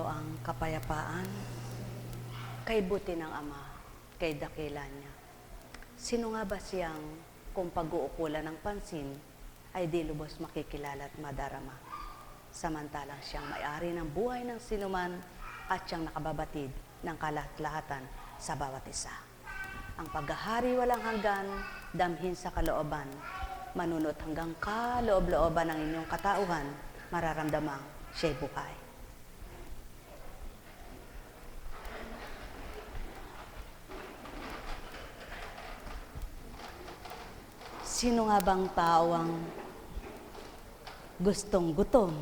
ang kapayapaan, kay buti ng Ama, kay dakila niya. Sino nga ba siyang kung pag-uukulan ng pansin ay di lubos makikilala at madarama? Samantalang siyang may-ari ng buhay ng sinuman at siyang nakababatid ng kalahat-lahatan sa bawat isa. Ang paghahari walang hanggan, damhin sa kalooban, manunot hanggang kaloob-looban ng inyong katauhan, mararamdamang siya'y buhay. Sino nga bang tao ang gustong gutom?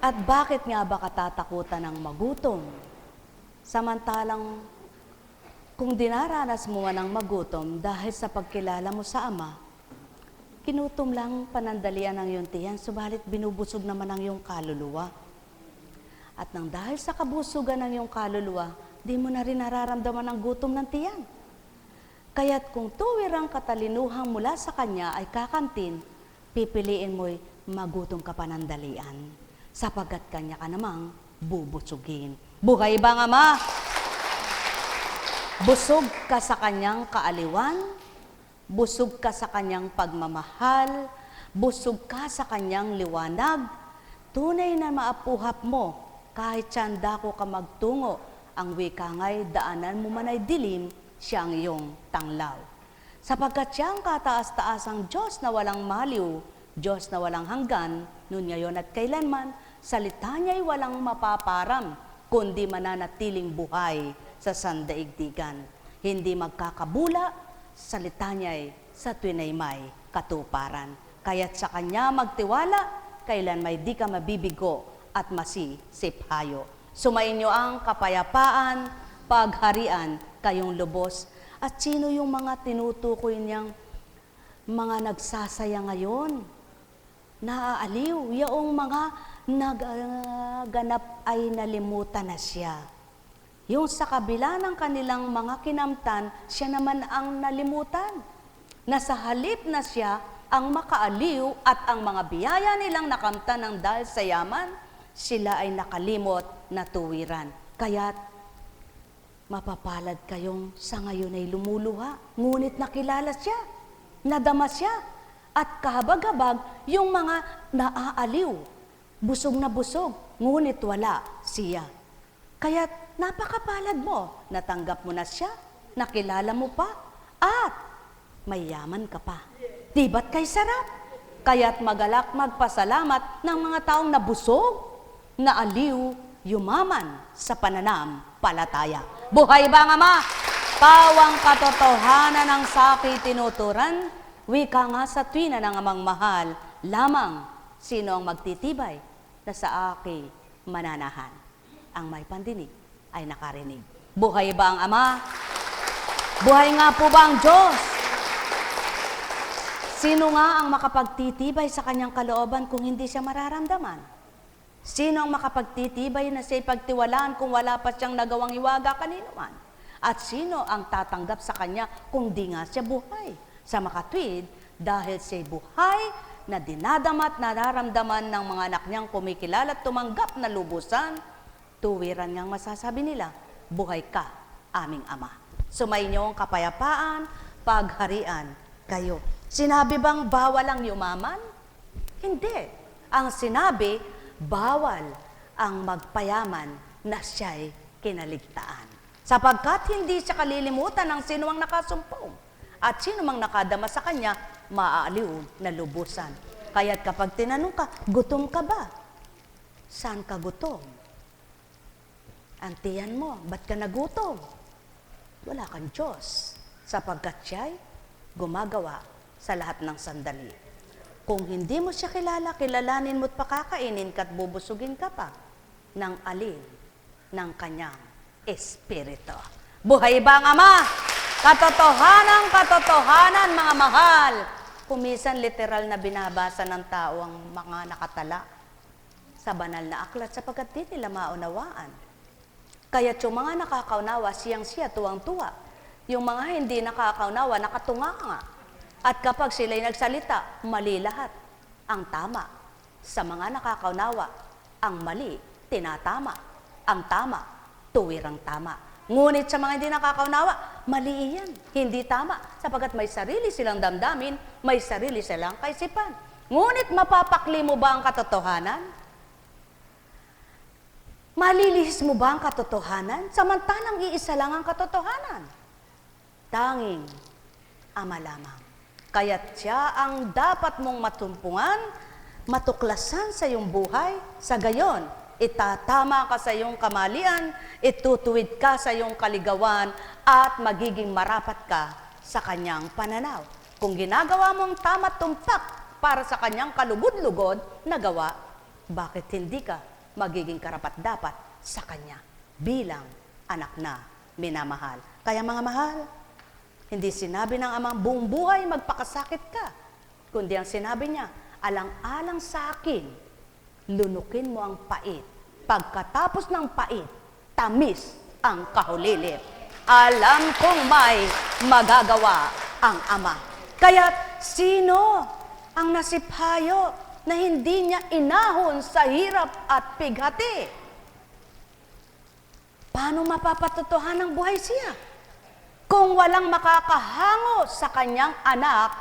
At bakit nga ba katatakutan ng magutom? Samantalang kung dinaranas mo man ang magutom dahil sa pagkilala mo sa Ama, kinutom lang panandalian ng iyong tiyan, subalit binubusog naman ang iyong kaluluwa. At nang dahil sa kabusugan ng iyong kaluluwa, di mo na rin nararamdaman ang gutom ng tiyan. Kaya't kung tuwirang katalinuhang mula sa Kanya ay kakantin, pipiliin mo'y magutom ka panandalian, sapagkat Kanya ka namang bubusugin. Buhay bang Ama? Busog ka sa Kanyang kaaliwan, busog ka sa Kanyang pagmamahal, busog ka sa Kanyang liwanag, tunay na maapuhap mo, kahit saan dako ka magtungo, ang wika nga'y daanan mo man ay dilim, siya ang iyong tanglaw. Sapagkat siya ang kataas-taasang Diyos na walang maliw, Diyos na walang hanggan, nun ngayon at kailanman, salita niya'y walang mapaparam, kundi mananatiling buhay sa sandaigdigan. Hindi magkakabula, salita niya'y sa tuwin ay may katuparan. Kaya't sa Kanya magtiwala, kailan may di ka mabibigo at masisiphayo. Sumainyo ang kapayapaan, pagharian, kayong lubos. At sino yung mga tinutukoy niyang mga nagsasaya ngayon? Naaaliw, yaong mga nagganap ay nalimutan na siya. Yung sa kabila ng kanilang mga kinamtan, siya naman ang nalimutan. Nasa halip na siya ang makaaliw at ang mga biyaya nilang nakamtan ng dahil sa yaman, sila ay nakalimot na tuwiran. Kaya't mapapalad kayong sa ngayon ay lumuluha, ngunit nakilala siya, nadama siya, at kahabag-habag yung mga naaaliw, busog na busog, ngunit wala siya. Kaya't napakapalad mo, natanggap mo na siya, nakilala mo pa, at mayaman ka pa. Di ba't kay sarap? Kaya't magalak magpasalamat ng mga taong nabusog, naaliw, yumaman sa pananampalataya. Buhay bang Ama? Pawang katotohanan ng saki tinuturan, wika nga sa tuwina ng Amang mahal, lamang sino ang magtitibay na sa aki mananahan. Ang may pandinig ay nakarinig. Buhay ba ang Ama? Buhay nga po ba ang Diyos? Sino nga ang makapagtitibay sa Kanyang kalooban kung hindi siya mararamdaman? Sino ang makapagtitibay na siya ipagtiwalaan kung wala pa siyang nagawang hiwaga kanino man? At sino ang tatanggap sa Kanya kung di nga siya buhay? Sa makatwid, dahil siya'y buhay na dinadamat nararamdaman ng mga anak niyang kumikilala at tumanggap na lubusan, tuwiran niyang masasabi nila, buhay ka, aming Ama. Sumainyo ang kapayapaan, pagharian kayo. Sinabi bang bawal ang yumaman? Hindi. Ang sinabi, bawal ang magpayaman na siya'y kinaligtaan. Sapagkat hindi siya kalilimutan ng sino ang nakasumpong at sino mang nakadama sa kanya, maaaliw na lubusan. Kaya't kapag tinanong ka, gutom ka ba? Saan ka gutom? Ang tiyan mo, ba't ka nagutom? Wala kang Diyos, sapagkat siya'y gumagawa sa lahat ng sandali. Kung hindi mo siya kilala, kilalanin mo't pakakainin ka't bubusugin ka pa ng alin ng Kanyang Espiritu. Buhay ba ang Ama? Katotohanan, mga mahal. Kumisan literal na binabasa ng tao ang mga nakatala sa banal na aklat sapagkat di nila maunawaan. Kaya yung mga nakakaunawa, siyang-siya, tuwang-tuwa. Yung mga hindi nakakaunawa, nakatunganga. At kapag sila'y nagsalita, mali lahat. Ang tama, Sa mga nakakaunawa, ang mali, tinatama. Ang tama, tuwirang tama. Ngunit sa mga hindi nakakaunawa, mali iyan, hindi tama. Sapagkat may sarili silang damdamin, may sarili silang kaisipan. Ngunit mapapakli mo ba ang katotohanan? Malilihis mo ba ang katotohanan? Samantalang iisa lang ang katotohanan. Tanging Ama lamang. Kaya't siya ang dapat mong matumpungan, matuklasan sa iyong buhay, sa gayon, itatama ka sa iyong kamalian, itutuwid ka sa iyong kaligawan, at magiging marapat ka sa kanyang pananaw. Kung ginagawa mong tama't tumpak para sa kanyang kalugod-lugod na gawa, bakit hindi ka magiging karapat-dapat sa kanya bilang anak na minamahal? Kaya mga mahal, hindi sinabi ng Amang buong buhay magpakasakit ka, kundi ang sinabi niya, alang-alang sa akin, lunukin mo ang pait. Pagkatapos ng pait, tamis ang kahulilip. Alam kong may magagawa ang Ama. Kaya sino ang nasiphayo na hindi niya inahon sa hirap at pighati? Paano mapapatotohan ng buhay siya kung walang makakahango sa kanyang anak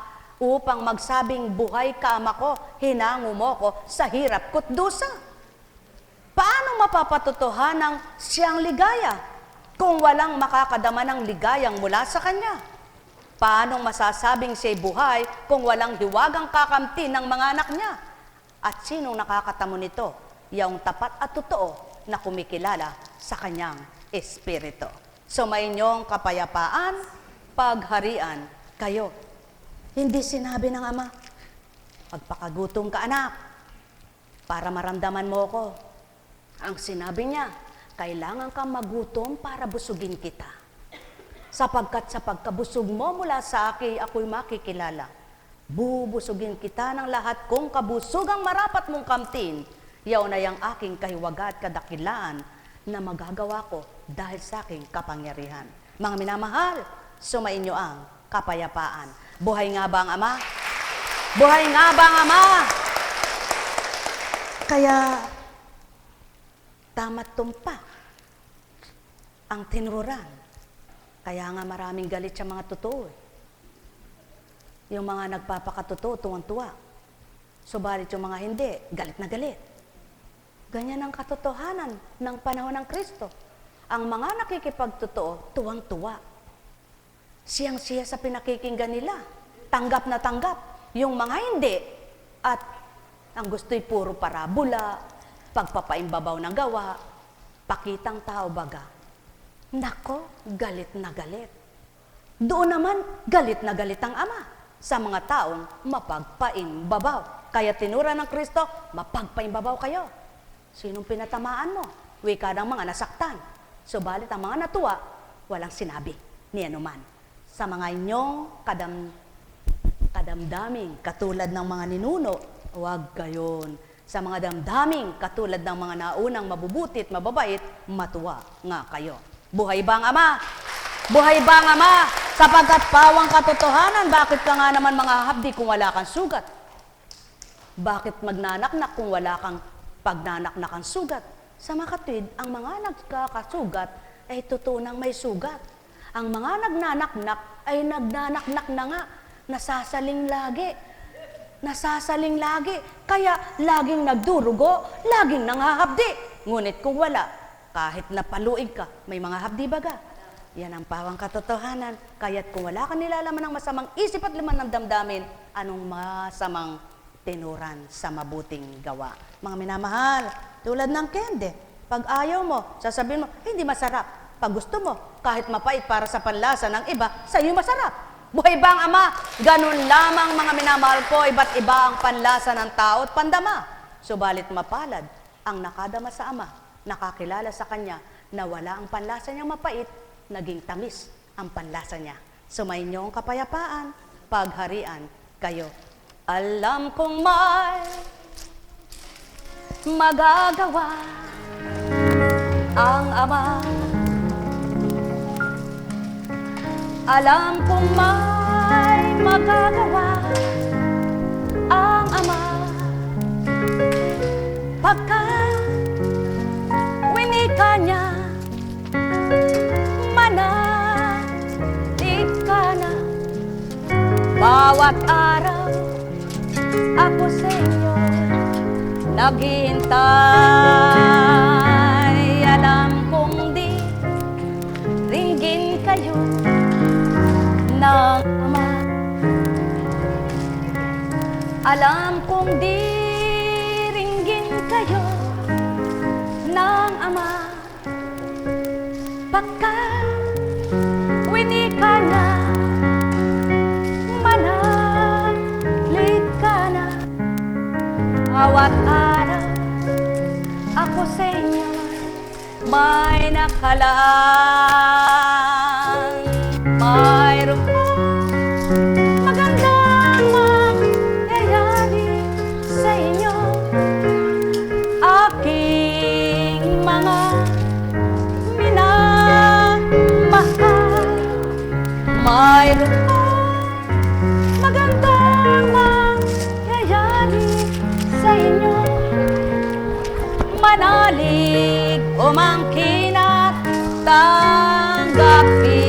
upang magsabing, buhay ka ama ko, hinango mo ko sa hirap ko't dusa? Paano mapapatotohan ng siyang ligaya kung walang makakadama ng ligayang mula sa kanya? Paano masasabing siya'y buhay kung walang hiwagang kakamti ng mga anak niya? At sinong nakakatamo nito? Yung tapat at totoo na kumikilala sa kanyang espiritu. Sumayinyong kapayapaan, pagharian kayo. Hindi sinabi ng Ama, pagpakagutom ka anak, para maramdaman mo ko. Ang sinabi niya, kailangan kang magutom para busugin kita. Sapagkat sa pagkabusog mo mula sa akin, ako'y makikilala. Bubusugin kita ng lahat kong kabusugang marapat mong kamtin. Yaw na yang aking kahiwaga at kadakilaan na magagawa ko dahil sa aking kapangyarihan. Mga minamahal, sumainyo ang kapayapaan. Buhay nga ba ang Ama? Buhay nga ba ang Ama? Kaya, tama't tumpak ang tinururan. Kaya nga maraming galit sa mga totoo. Yung mga nagpapakatotoo, tuwang-tuwa. Subalit yung mga hindi, galit na galit. Ganyan ang katotohanan ng panahon ng Kristo. Ang mga nakikipagtotoo, tuwang-tuwa. Siyang-siya sa pinakikinggan nila. Tanggap na tanggap. Yung mga hindi, at ang gusto'y puro parabola, pagpapaimbabaw ng gawa, pakitang tao baga. Nako, galit na galit. Doon naman, galit na galit ang Ama sa mga taong mapagpaimbabaw. Kaya tinura ng Kristo, mapagpaimbabaw kayo. Sinong pinatamaan mo? Wika ng mga nasaktan. Subalit ang mga natuwa, walang sinabi ni anuman. Sa mga inyong kadamdaming katulad ng mga ninuno, huwag gayon. Sa mga damdaming katulad ng mga naunang mabubuti at mababait, matuwa nga kayo. Buhay ba ang Ama? Buhay ba ang Ama? Sapagkat pawang katotohanan, bakit ka nga naman mga hapdi kung wala kang sugat? Bakit magnanaknak kung wala kang pagnanaknakan sugat? Sa makatwid, ang mga nagkakasugat ay totoo nang may sugat. Ang mga nagnanaknak ay nagnanaknak na nga, nasasaling lagi. Nasasaling lagi, kaya laging nagdurugo, laging nanghahapdi. Ngunit kung wala, kahit napaluig ka, may mga hapdi baga. Yan ang pawang katotohanan. Kaya't kung wala ka nilalaman ng masamang isip at laman ng damdamin, anong masamang tinuran sa mabuting gawa? Mga minamahal, tulad ng kende, pag ayaw mo, sasabihin mo, hindi masarap. Pag gusto mo, kahit mapait para sa panlasa ng iba, sa iyo masarap. Buhay ba ang Ama? Ganun lamang mga minamahal ko, iba't iba ang panlasa ng tao at pandama. Subalit mapalad ang nakadama sa Ama, nakakilala sa Kanya na wala ang panlasa niyang mapait, naging tamis ang panlasa niya. Sumainyo ang kapayapaan, pagharian kayo. Alam kong may magagawa ang Ama. Alam kong may magagawa ang Ama. Bawat araw ako sa inyo naghihintay. Alam kong di ringgin kayo ng Ama. Alam kong di ringgin kayo ng Ama. Pagkat winika na, manalig ka na. Bawat araw ako sa inyo may nakalaan. Mayroong magandang mangyayari sa inyo, aking mga minamahal. Mayroong magandang mangyayari sa inyo, manalig umangkin at tanggapin.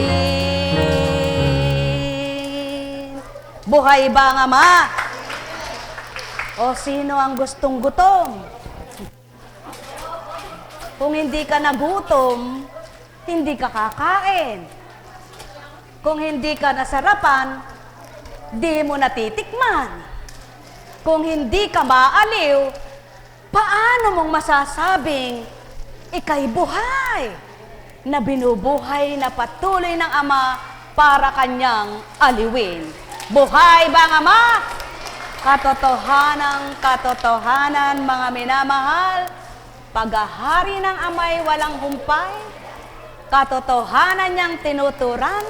Buhay ba ang Ama? O sino ang gustong gutom? Kung hindi ka nagutom, hindi ka kakain. Kung hindi ka nasarapan, di mo natitikman. Kung hindi ka maaliw, paano mong masasabing ika'y buhay? Na binubuhay na patuloy ng Ama para kanyang aliwin. Buhay ba ang Ama? Katotohanan, mga minamahal, paghahari ng Ama'y walang humpay, katotohanan niyang tinuturan,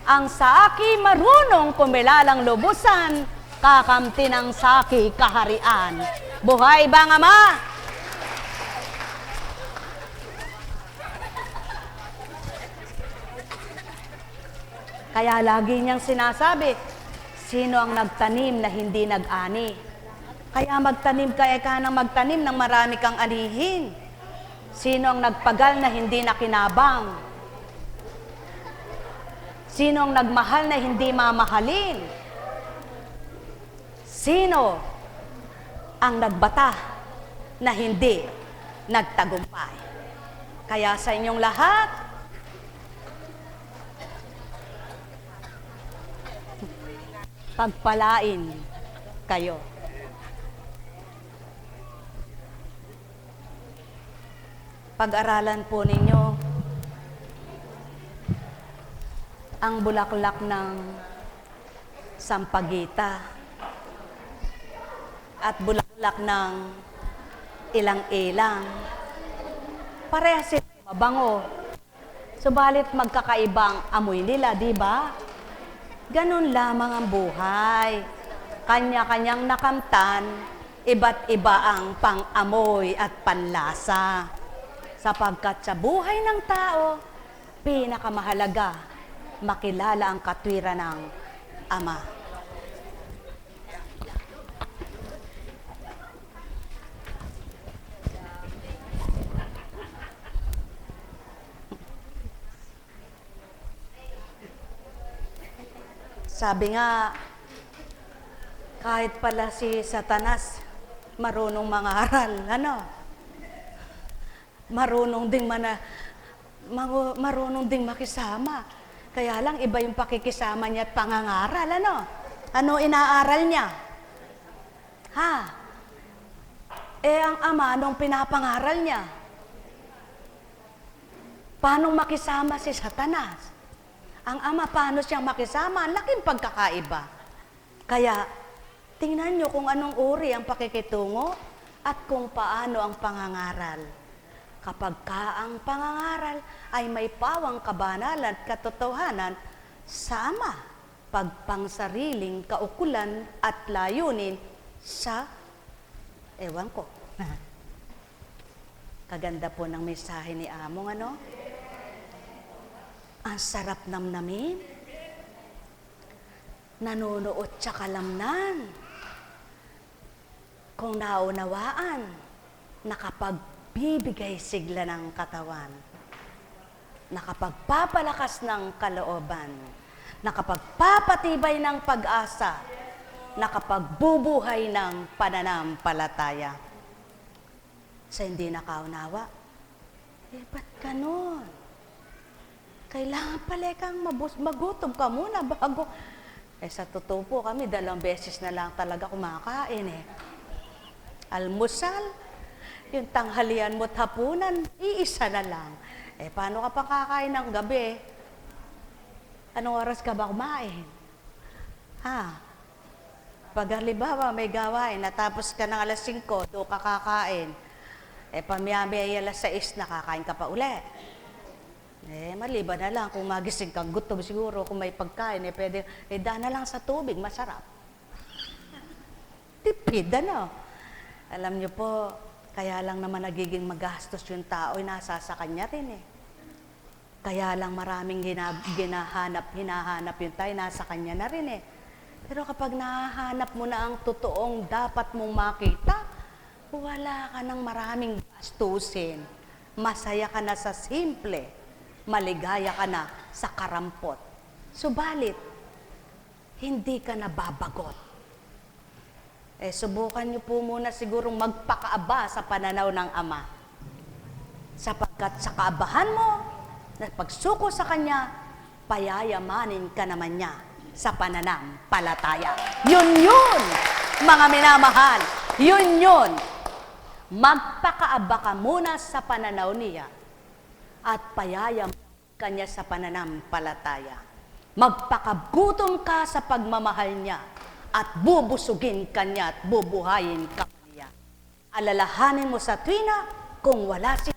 ang saaki marunong pumilalang lubusan, kakamti ng saki kaharian. Buhay ba ang Ama? Kaya lagi niyang sinasabi, sino ang nagtanim na hindi nag-ani? Kaya magtanim ka ng magtanim ng marami kang anihin. Sino ang nagpagal na hindi nakinabang? Sino ang nagmahal na hindi mamahalin? Sino ang nagbata na hindi nagtagumpay? Kaya sa inyong lahat, pagpalain kayo. Pag-aralan po ninyo ang bulaklak ng sampagita at bulaklak ng ilang-ilang. Parehas silang mabango, subalit magkakaibang amoy nila, di ba? Ganun lamang ang buhay. Kanya-kanyang nakamtan, iba't iba ang pang-amoy at panlasa. Sapagkat sa buhay ng tao, pinakamahalaga, makilala ang katwiran ng Ama. Sabi nga, kahit pala si Satanas marunong mangaral, marunong ding makisama. Kaya lang iba yung pakikisama niya at pangangaral, Ano inaaral niya? Ang Ama, anong pinapangaral niya? Paano makisama si Satanas? Ang Ama, paano siyang makisama? Ang laking pagkakaiba. Kaya, tingnan nyo kung anong uri ang pakikitungo at kung paano ang pangangaral. Kapag ang pangangaral ay may pawang kabanalan at katotohanan sa Ama, pagpangsariling kaukulan at layunin sa, ewan ko. Kaganda po ng mensahe ni Among, Ang sarap namnamin, nanunuot sa kalamnan, kung naunawaan, nakapagbibigay sigla ng katawan, nakapagpapalakas ng kalooban, nakapagpapatibay ng pag-asa, nakapagbubuhay ng pananampalataya. Sa hindi nakaunawa, ba't ganun? Kailangan pala kang magutom ka muna bago. Sa totoo po kami, 2 beses na lang talaga kumakain Almusal, yung tanghalian mo't hapunan, iisa na lang. Paano ka pa kakain ng gabi? Anong oras ka ba kumain? Pag halimbawa may gawain, natapos ka ng alas 5, doon ka kakain. Pamiyami ay alas 6, nakakain ka pa uli. Maliban na lang, kung magising kang gutom siguro, kung may pagkain, pwede, daan na lang sa tubig, masarap. Tipid, Alam niyo po, kaya lang naman nagiging magastos yung tao, nasa sa kanya rin Kaya lang maraming hinahanap yung tayo, nasa kanya na rin Pero kapag nahahanap mo na ang totoong dapat mong makita, wala ka ng maraming gastusin. Masaya ka na sa simple. Maligaya ka na sa karampot. Subalit, hindi ka nababagot. Subukan niyo po muna sigurong magpakaaba sa pananaw ng Ama. Sapagkat sa kaabahan mo, na pagsuko sa Kanya, payayamanin ka naman niya sa pananampalataya. Yun, mga minamahal. Yun. Magpakaaba ka muna sa pananaw niya at payayamanin ka niya sa pananampalataya. Magpakagutom ka sa pagmamahal niya at bubusugin ka niya at bubuhayin ka niya. Alalahanin mo sa tuwina, kung wala siya,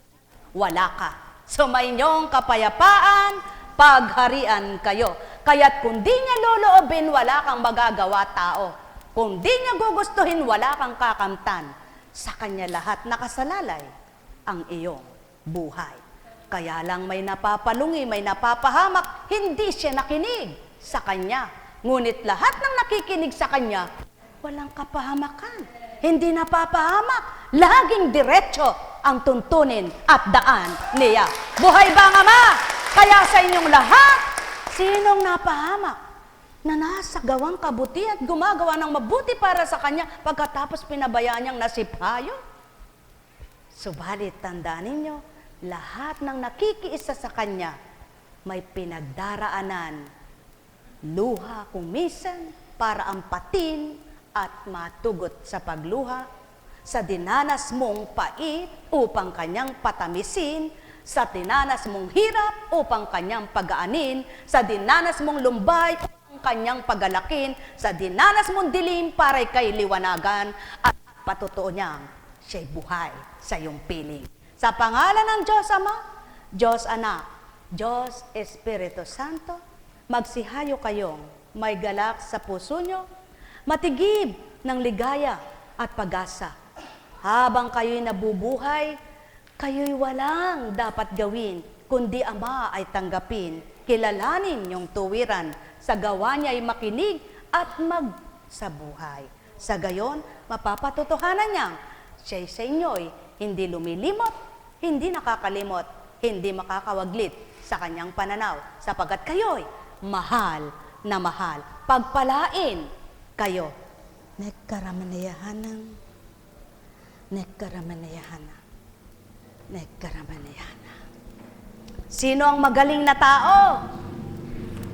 wala ka. Sumayinyong kapayapaan, pagharian kayo. Kaya't kung di niya loloobin, wala kang magagawa tao. Kung di niya gugustuhin, wala kang kakamtan. Sa kanya lahat nakasalalay ang iyong buhay. Kaya lang may napapalungi, may napapahamak, hindi siya nakinig sa kanya. Ngunit lahat ng nakikinig sa kanya, walang kapahamakan. Hindi napapahamak. Laging diretso ang tuntunin at daan niya. Buhay ba ang Ama? Kaya sa inyong lahat, sinong napahamak na nasa gawang kabuti at gumagawa ng mabuti para sa kanya pagkatapos pinabayaan niyang nasipayo? Subalit tandaan ninyo, lahat ng nakikiisa sa kanya may pinagdaraanan, luha kung minsan para ampatin at matugot sa pagluha, sa dinanas mong pait upang kanyang patamisin, sa dinanas mong hirap upang kanyang pagaanin, sa dinanas mong lumbay upang kanyang pagalakin, sa dinanas mong dilim para kay liwanagan, at patotoo niyang siya'y buhay sa iyong piling. Sa pangalan ng Diyos Ama, Diyos Anak, Diyos Espiritu Santo, magsihayo kayong may galak sa puso nyo, matigib ng ligaya at pag-asa. Habang kayo'y nabubuhay, kayo'y walang dapat gawin, kundi Ama ay tanggapin, kilalanin yung tuwiran, sa gawa niya ay makinig at magsabuhay. Sa gayon, mapapatotohanan niyang siya'y sa inyo'y hindi lumilimot, hindi nakakalimot, hindi makakawaglit sa kanyang pananaw, sapagkat kayo'y mahal na mahal. Pagpalain kayo. Nekkaramanayahanang, nekkaramanayahanang. Sino ang magaling na tao?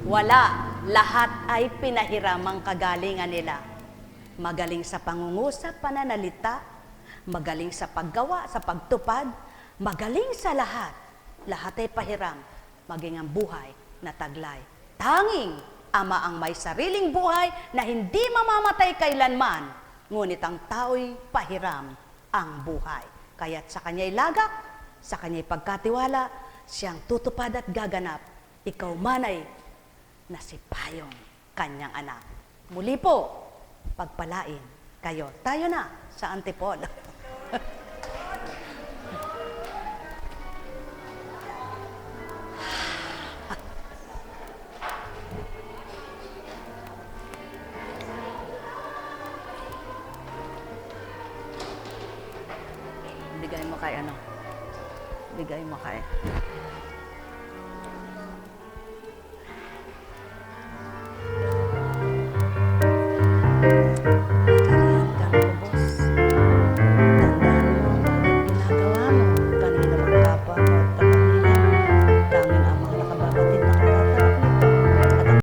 Wala. Lahat ay pinahiramang kagalingan nila. Magaling sa pangungusap, pananalita, magaling sa paggawa, sa pagtupad, magaling sa lahat. Lahat ay pahiram, maging ang buhay na taglay. Tanging Ama ang may sariling buhay na hindi mamamatay kailanman, ngunit ang tao'y pahiram ang buhay. Kaya't sa kanya'y lagak, sa kanya'y pagkatiwala, siyang tutupad at gaganap. Ikaw manay nasipayong kanyang anak. Muli po, pagpalain kayo. Tayo na sa Antipolo. Bigay mo kay